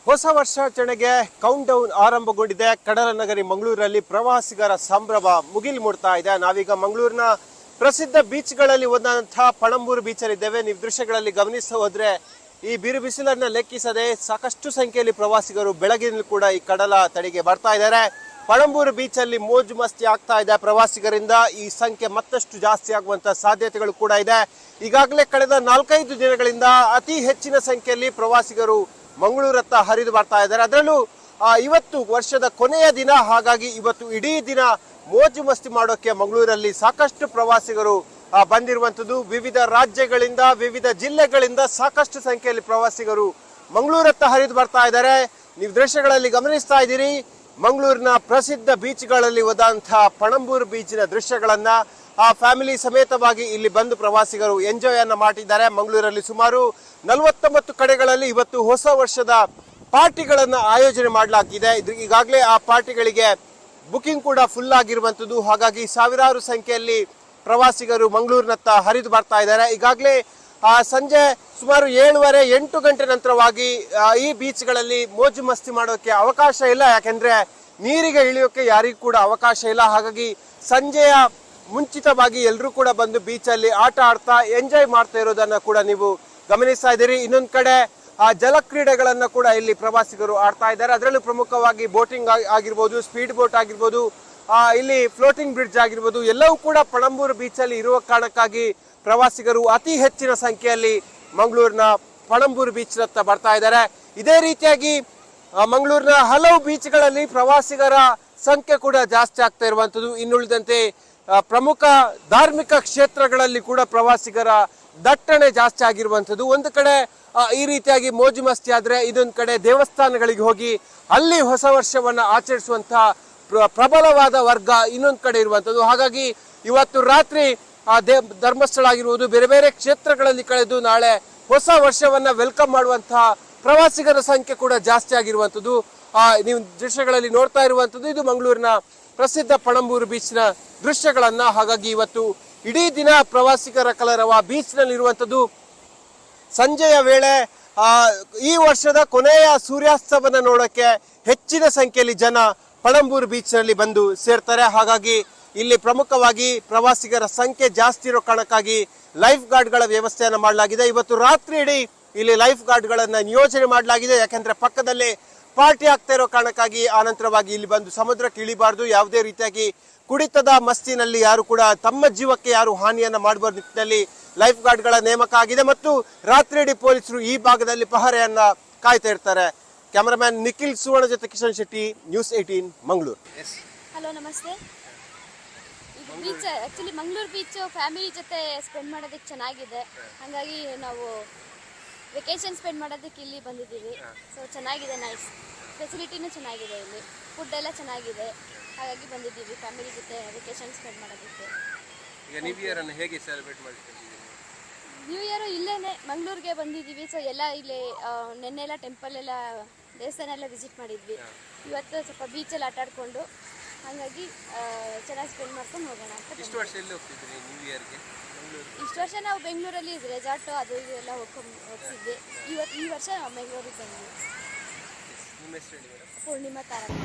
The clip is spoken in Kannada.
ಹೊಸ ವರ್ಷಾಚರಣೆಗೆ ಕೌಂಟ್ ಡೌನ್ ಆರಂಭಗೊಂಡಿದೆ. ಕಡಲ ನಗರಿ ಮಂಗಳೂರಲ್ಲಿ ಪ್ರವಾಸಿಗರ ಸಂಭ್ರಮ ಮುಗಿಲು ಮುಡ್ತಾ ಇದೆ. ನಾವೀಗ ಮಂಗಳೂರಿನ ಪ್ರಸಿದ್ಧ ಬೀಚ್ಗಳಲ್ಲಿ ಒಂದಂತಹ ಪಣಂಬೂರು ಬೀಚಲ್ಲಿದ್ದೇವೆ. ನೀವು ದೃಶ್ಯಗಳಲ್ಲಿ ಗಮನಿಸ್ತಾ ಹೋದ್ರೆ ಈ ಬಿರು ಬಿಸಿಲನ್ನ ಲೆಕ್ಕಿಸದೆ ಸಾಕಷ್ಟು ಸಂಖ್ಯೆಯಲ್ಲಿ ಪ್ರವಾಸಿಗರು ಬೆಳಗಿನ ಕೂಡ ಈ ಕಡಲ ತಡಿಗೆ ಬರ್ತಾ ಇದ್ದಾರೆ. ಪಣಂಬೂರು ಬೀಚ್ ಅಲ್ಲಿ ಮೋಜು ಮಸ್ತಿ ಆಗ್ತಾ ಇದೆ. ಪ್ರವಾಸಿಗರಿಂದ ಈ ಸಂಖ್ಯೆ ಮತ್ತಷ್ಟು ಜಾಸ್ತಿ ಆಗುವಂತ ಸಾಧ್ಯತೆಗಳು ಕೂಡ ಇದೆ. ಈಗಾಗಲೇ ಕಳೆದ 4-5 ದಿನಗಳಿಂದ ಅತಿ ಹೆಚ್ಚಿನ ಸಂಖ್ಯೆಯಲ್ಲಿ ಪ್ರವಾಸಿಗರು ಮಂಗಳೂರತ್ತ ಹರಿದು ಬರ್ತಾ ಇದ್ದಾರೆ. ಅದರಲ್ಲೂ ಇವತ್ತು ವರ್ಷದ ಕೊನೆಯ ದಿನ, ಹಾಗಾಗಿ ಇವತ್ತು ಇಡೀ ದಿನ ಮೋಜು ಮಸ್ತಿ ಮಾಡೋಕೆ ಮಂಗಳೂರಲ್ಲಿ ಸಾಕಷ್ಟು ಪ್ರವಾಸಿಗರು ಬಂದಿರುವಂತದ್ದು. ವಿವಿಧ ರಾಜ್ಯಗಳಿಂದ, ವಿವಿಧ ಜಿಲ್ಲೆಗಳಿಂದ ಸಾಕಷ್ಟು ಸಂಖ್ಯೆಯಲ್ಲಿ ಪ್ರವಾಸಿಗರು ಮಂಗಳೂರತ್ತ ಹರಿದು ಬರ್ತಾ ಇದ್ದಾರೆ. ನೀವು ದೃಶ್ಯಗಳಲ್ಲಿ ಗಮನಿಸ್ತಾ ಇದ್ದೀರಿ. ಮಂಗಳೂರಿನ ಪ್ರಸಿದ್ಧ ಬೀಚ್ಗಳಲ್ಲಿ ಒಂದಂತಹ ಪಣಂಬೂರು ಬೀಚಿನ ದೃಶ್ಯಗಳನ್ನ ಫ್ಯಾಮಿಲಿ ಸಮೇತವಾಗಿ ಇಲ್ಲಿ ಬಂದು ಪ್ರವಾಸಿಗರು ಎಂಜಾಯ್ ಅನ್ನ ಮಾಡಿದ್ದಾರೆ. ಮಂಗಳೂರಲ್ಲಿ ಸುಮಾರು 49 ಕಡೆಗಳಲ್ಲಿ ಇವತ್ತು ಹೊಸ ವರ್ಷದ ಪಾರ್ಟಿಗಳನ್ನ ಆಯೋಜನೆ ಮಾಡಲಾಗಿದೆ. ಈಗಾಗಲೇ ಆ ಪಾರ್ಟಿಗಳಿಗೆ ಬುಕಿಂಗ್ ಕೂಡ ಫುಲ್ ಆಗಿರುವಂತದ್ದು. ಹಾಗಾಗಿ ಸಾವಿರಾರು ಸಂಖ್ಯೆಯಲ್ಲಿ ಪ್ರವಾಸಿಗರು ಮಂಗಳೂರಿನತ್ತ ಹರಿದು ಬರ್ತಾ ಇದ್ದಾರೆ. ಈಗಾಗಲೇ ಸಂಜೆ ಸುಮಾರು 7:30-8 ಗಂಟೆ ನಂತರವಾಗಿ ಈ ಬೀಚ್ಗಳಲ್ಲಿ ಮೋಜು ಮಸ್ತಿ ಮಾಡೋಕೆ ಅವಕಾಶ ಇಲ್ಲ. ಯಾಕೆಂದ್ರೆ ನೀರಿಗೆ ಇಳಿಯೋಕೆ ಯಾರಿಗೂ ಕೂಡ ಅವಕಾಶ ಇಲ್ಲ. ಹಾಗಾಗಿ ಸಂಜೆಯ ಮುಂಚಿತವಾಗಿ ಎಲ್ಲರೂ ಕೂಡ ಬಂದು ಬೀಚಲ್ಲಿ ಆಟ ಆಡ್ತಾ ಎಂಜಾಯ್ ಮಾಡ್ತಾ ಇರೋದನ್ನ ಕೂಡ ನೀವು ಗಮನಿಸ್ತಾ ಇದ್ದೀರಿ. ಇನ್ನೊಂದು ಕಡೆ ಜಲ ಕ್ರೀಡೆಗಳನ್ನ ಕೂಡ ಇಲ್ಲಿ ಪ್ರವಾಸಿಗರು ಆಡ್ತಾ ಇದ್ದಾರೆ. ಅದರಲ್ಲೂ ಪ್ರಮುಖವಾಗಿ ಬೋಟಿಂಗ್ ಆಗಿರ್ಬೋದು, ಸ್ಪೀಡ್ ಬೋಟ್ ಆಗಿರ್ಬೋದು, ಇಲ್ಲಿ ಫ್ಲೋಟಿಂಗ್ ಬ್ರಿಡ್ಜ್ ಆಗಿರ್ಬೋದು, ಎಲ್ಲವೂ ಕೂಡ ಪಣಂಬೂರು ಬೀಚಲ್ಲಿ ಇರುವ ಕಾರಣಕ್ಕಾಗಿ ಪ್ರವಾಸಿಗರು ಅತಿ ಹೆಚ್ಚಿನ ಸಂಖ್ಯೆಯಲ್ಲಿ ಮಂಗಳೂರಿನ ಪಣಂಬೂರು ಬೀಚ್ ಹತ್ತ ಬರ್ತಾ ಇದ್ದಾರೆ. ಇದೇ ರೀತಿಯಾಗಿ ಮಂಗಳೂರಿನ ಹಲವು ಬೀಚ್ಗಳಲ್ಲಿ ಪ್ರವಾಸಿಗರ ಸಂಖ್ಯೆ ಕೂಡ ಜಾಸ್ತಿ ಆಗ್ತಾ ಇರುವಂತದ್ದು. ಇನ್ನುಳಿದಂತೆ ಪ್ರಮುಖ ಧಾರ್ಮಿಕ ಕ್ಷೇತ್ರಗಳಲ್ಲಿ ಕೂಡ ಪ್ರವಾಸಿಗರ ದಟ್ಟಣೆ ಜಾಸ್ತಿ ಆಗಿರುವಂತದ್ದು. ಒಂದು ಕಡೆ ಈ ರೀತಿಯಾಗಿ ಮೋಜು ಮಸ್ತಿ ಆದ್ರೆ, ಇದೊಂದು ಕಡೆ ದೇವಸ್ಥಾನಗಳಿಗೆ ಹೋಗಿ ಅಲ್ಲಿ ಹೊಸ ವರ್ಷವನ್ನ ಆಚರಿಸುವಂತಹ ಪ್ರಬಲವಾದ ವರ್ಗ ಇನ್ನೊಂದು ಕಡೆ ಇರುವಂತದ್ದು. ಹಾಗಾಗಿ ಇವತ್ತು ರಾತ್ರಿ ಧರ್ಮಸ್ಥಳ ಆಗಿರುವುದು, ಬೇರೆ ಬೇರೆ ಕ್ಷೇತ್ರಗಳಲ್ಲಿ ಕಳೆದು ನಾಳೆ ಹೊಸ ವರ್ಷವನ್ನ ವೆಲ್ಕಮ್ ಮಾಡುವಂತಹ ಪ್ರವಾಸಿಗರ ಸಂಖ್ಯೆ ಕೂಡ ಜಾಸ್ತಿ ಆಗಿರುವಂತದ್ದು. ನೀವು ದೃಶ್ಯಗಳಲ್ಲಿ ನೋಡ್ತಾ ಇರುವಂತದ್ದು ಇದು ಮಂಗಳೂರಿನ ಪ್ರಸಿದ್ಧ ಪಣಂಬೂರು ಬೀಚ್ನ ದೃಶ್ಯಗಳನ್ನ. ಹಾಗಾಗಿ ಇವತ್ತು ಇಡೀ ದಿನ ಪ್ರವಾಸಿಗರ ಕಲರವ ಬೀಚ್ ನಲ್ಲಿ ಇರುವಂತದ್ದು. ಸಂಜೆಯ ವೇಳೆ ಈ ವರ್ಷದ ಕೊನೆಯ ಸೂರ್ಯಾಸ್ತವನ್ನ ನೋಡಕ್ಕೆ ಹೆಚ್ಚಿನ ಸಂಖ್ಯೆಯಲ್ಲಿ ಜನ ಪಣಂಬೂರು ಬೀಚ್ ನಲ್ಲಿ ಬಂದು ಸೇರ್ತಾರೆ. ಹಾಗಾಗಿ ಇಲ್ಲಿ ಪ್ರಮುಖವಾಗಿ ಪ್ರವಾಸಿಗರ ಸಂಖ್ಯೆ ಜಾಸ್ತಿ ಇರೋ ಕಾರಣಕ್ಕಾಗಿ ಲೈಫ್ ಗಾರ್ಡ್ಗಳ ವ್ಯವಸ್ಥೆಯನ್ನ ಮಾಡಲಾಗಿದೆ. ಇವತ್ತು ರಾತ್ರಿ ಇಡೀ ಇಲ್ಲಿ ಲೈಫ್ ಗಾರ್ಡ್ಗಳನ್ನ ನಿಯೋಜನೆ ಮಾಡಲಾಗಿದೆ. ಯಾಕಂದ್ರೆ ಪಕ್ಕದಲ್ಲೇ ಪಾರ್ಟಿ ಆಗ್ತಾ ಇರೋ ಕಾರಣಕ್ಕಾಗಿ ಆನಂತರವಾಗಿ ಇಲ್ಲಿ ಬಂದು ಸಮುದ್ರಕ್ಕೆ ಇಳಿಬಾರ್ದು, ಯಾವುದೇ ರೀತಿಯಾಗಿ ಕುಡಿತದ ಮಸ್ತಿನಲ್ಲಿ ಯಾರು ಕೂಡ ತಮ್ಮ ಜೀವಕ್ಕೆ ಯಾರು ಹಾನಿಯನ್ನ ಮಾಡುವ ನಿಟ್ಟಿನಲ್ಲಿ ಲೈಫ್ ಗಾರ್ಡ್ಗಳ ನೇಮಕ ಆಗಿದೆ. ಮತ್ತು ರಾತ್ರಿ ಇಡೀ ಪೊಲೀಸರು ಈ ಭಾಗದಲ್ಲಿ ಪಹರೆಯನ್ನ ಕಾಯ್ತಾ ಇರ್ತಾರೆ. ಕ್ಯಾಮರಾಮ್ಯಾನ್ ನಿಖಿಲ್ ಸುವರ್ಣ ಜೊತೆ ಕಿಶನ್ ಶೆಟ್ಟಿ, ನ್ಯೂಸ್ 18 ಮಂಗಳೂರು. ಹಲೋ, ನಮಸ್ತೆ. ಇದು beach actually Mangaluru beach family ಜೊತೆ ಸ್ಪೆಂಡ್ ಮಾಡೋದಕ್ಕೆ ಚೆನ್ನಾಗಿದೆ. ಹಾಗಾಗಿ ನಾವು ವೆಕೇಶನ್ ಸ್ಪೆಂಡ್ ಮಾಡೋದಕ್ಕೆ ಇಲ್ಲಿ ಬಂದಿದ್ದೀವಿ. ಸೊ ಚೆನ್ನಾಗಿದೆ, ನೈಸ್ ಫೆಸಿಲಿಟಿನೂ ಚೆನ್ನಾಗಿದೆ, ಇಲ್ಲಿ ಫುಡ್ ಎಲ್ಲ ಚೆನ್ನಾಗಿದೆ. ಹಾಗಾಗಿ ಬಂದಿದ್ದೀವಿ ಫ್ಯಾಮಿಲಿ ಜೊತೆ ವೆಕೇಶನ್ ಸ್ಪೆಂಡ್ ಮಾಡೋದಕ್ಕೆ. ಈಗ ನ್ಯೂ ಇಯರ್ ಅನ್ನು ಹೇಗೆ ಸೆಲೆಬ್ರೇಟ್ ಮಾಡ್ತಿದ್ದೀವಿ? ನ್ಯೂ ಇಯರು ಇಲ್ಲೇ ಮಂಗಳೂರಿಗೆ ಬಂದಿದ್ದೀವಿ. ಸೊ ಎಲ್ಲ ಇಲ್ಲಿ ನೆನ್ನೆಲ್ಲ ಟೆಂಪಲ್ ಎಲ್ಲ ದೇವಸ್ಥಾನ ಎಲ್ಲ ವಿಸಿಟ್ ಮಾಡಿದ್ವಿ. ಇವತ್ತು ಸ್ವಲ್ಪ ಬೀಚಲ್ಲಿ ಆಟ ಆಡ್ಕೊಂಡು ಹಾಗಾಗಿ ಚೆನ್ನಾಗಿ ಸ್ಪೆಂಡ್ ಮಾಡ್ಕೊಂಡು ಹೋಗೋಣ ಅಂತ. ಇಷ್ಟು ವರ್ಷ ಎಲ್ಲಿ ಹೋಗ್ತಿದ್ರಿ ನ್ಯೂ ಇಯರ್ಗೆ? ಇಷ್ಟು ವರ್ಷ ನಾವು ಬೆಂಗಳೂರಲ್ಲಿ ರೆಸಾರ್ಟು ಅದು ಇದು ಎಲ್ಲ ಹೋಗ್ತಿದ್ವಿ. ಈ ವರ್ಷ ಬೆಂಗಳೂರಿಗೆ ಬಂದ್ವಿ. ನಿಮ್ಮ ಹೆಸರು ಹೇಳಿ ಮೇಡಮ್? ಪೂರ್ಣಿಮಾ ತಾರಕ.